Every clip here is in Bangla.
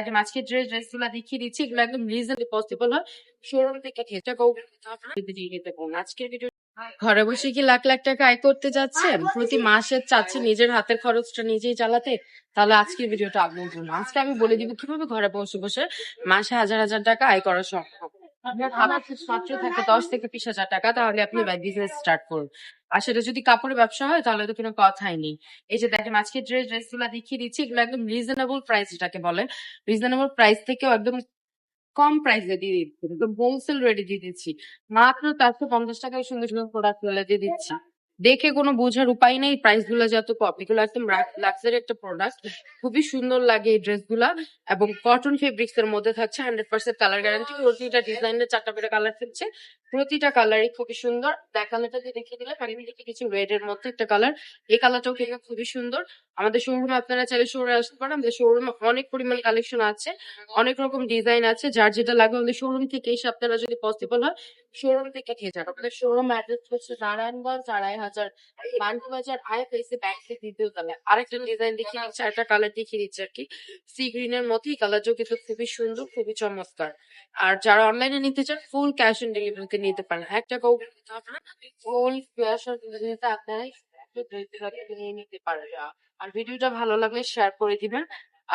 দেখেন আজকে ড্রেসগুলো দেখিয়ে দিচ্ছি, এগুলো একদম রিজনেবলি পসিবল হয় শোরুম থেকে খেতে দিয়ে নিতে পারেন। আজকের ভিডিও ঘরে বসে কি লাখ লাখ টাকা আয় করতে যাচ্ছেন, প্রতি মাসে চাচ্ছেন নিজের হাতের খরচটা নিজেই চালাতে, তাহলে আজকের ভিডিওটা আপনার জন্য। আজকে আমি বলে দিব কিভাবে ঘরে বসে বসে মাসে হাজার হাজার টাকা আয় করা সম্ভব। আপনার হাতে মাত্র থাকে 10 থেকে 20 হাজার টাকা, তাহলে আপনি বিজনেস স্টার্ট করুন। আর সেটা যদি কাপড়ের ব্যবসা হয় তাহলে তো কোনো কথাই নেই। এই যে দেখেন আজকে ড্রেসগুলো দেখিয়ে দিচ্ছি, এগুলো একদম রিজনেবল প্রাইস, যেটাকে বলে রিজনেবল প্রাইস থেকেও একদম কম প্রাইসে দিয়ে দিচ্ছি, একদম হোলসেল রেটে দিয়ে দিচ্ছি। মাত্র 450 টাকায় সুন্দর সুন্দর প্রোডাক্ট গুলো দিয়ে দিচ্ছি। দেখে কোনো বোঝার উপায় নেই প্রাইস গুলো যত কম। এগুলো একদম লাক্সারি একটা প্রোডাক্ট, খুবই সুন্দর লাগে এই ড্রেস গুলা, এবং কটন ফেব্রিক্স এর মধ্যে থাকছে 100% কালার গ্যারান্টি। প্রতিটা ডিজাইনের 4টা করে কালার থাকছে, প্রতিটা কালারই খুবই সুন্দর। কালারটা দিয়ে দেখিয়ে দিলে আমি দেখে কিছু রেড এর মধ্যে একটা কালার, এই কালারটাও কিন্তু খুবই সুন্দর। আমাদের শোরুমে আপনারা চাইলে শোরুমে আসতে পারেন, আমাদের শোরুমে অনেক পরিমাণ কালেকশন আছে, অনেক রকম ডিজাইন আছে। যার যেটা লাগবে আমাদের শোরুম থেকে এসে আপনারা যদি পসিবল হয় শোরুম থেকে খেয়ে যান। আমাদের শোরুম অ্যাড্রেস হচ্ছে নারায়ণগঞ্জ 2,500 বান্টু বাজার IFSC ব্যাংক থেকে দ্বিতীয় তলায়। আরেকটা ডিজাইন দেখিয়ে দিচ্ছি, আরেকটা কালার দেখিয়ে দিচ্ছি আর কি, সি গ্রিন এর মধ্যে। কালারটাও কিন্তু খুবই সুন্দর, খুবই চমৎকার। আর যারা অনলাইনে নিতে চান ফুল ক্যাশ অন ডেলিভারিতে নিতে পারেন, 1 টাকাও ফুল ক্যাশ অন ডেলিভারিতে আপনারাই নিয়ে নিতে পারেন। আর ভিডিওটা ভালো লাগলে শেয়ার করে দিবেন।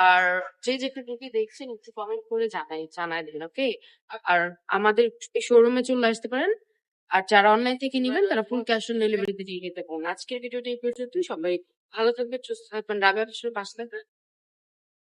আর যে যেখানে দেখছেন একটু কমেন্ট করে জানাই দিন, ওকে? আর আমাদের শোরুমে চলে আসতে পারেন। আর যারা অনলাইন থেকে নিবেন তারা ফুল ক্যাশ অন ডেলিভারিতে দিয়ে নিতে পারেন। আজকের ভিডিওটা এই পর্যন্তই। সবাই ভালো থাকবেন, সুস্থ থাকবেন, রাবেয়া পাশে থাকবেন।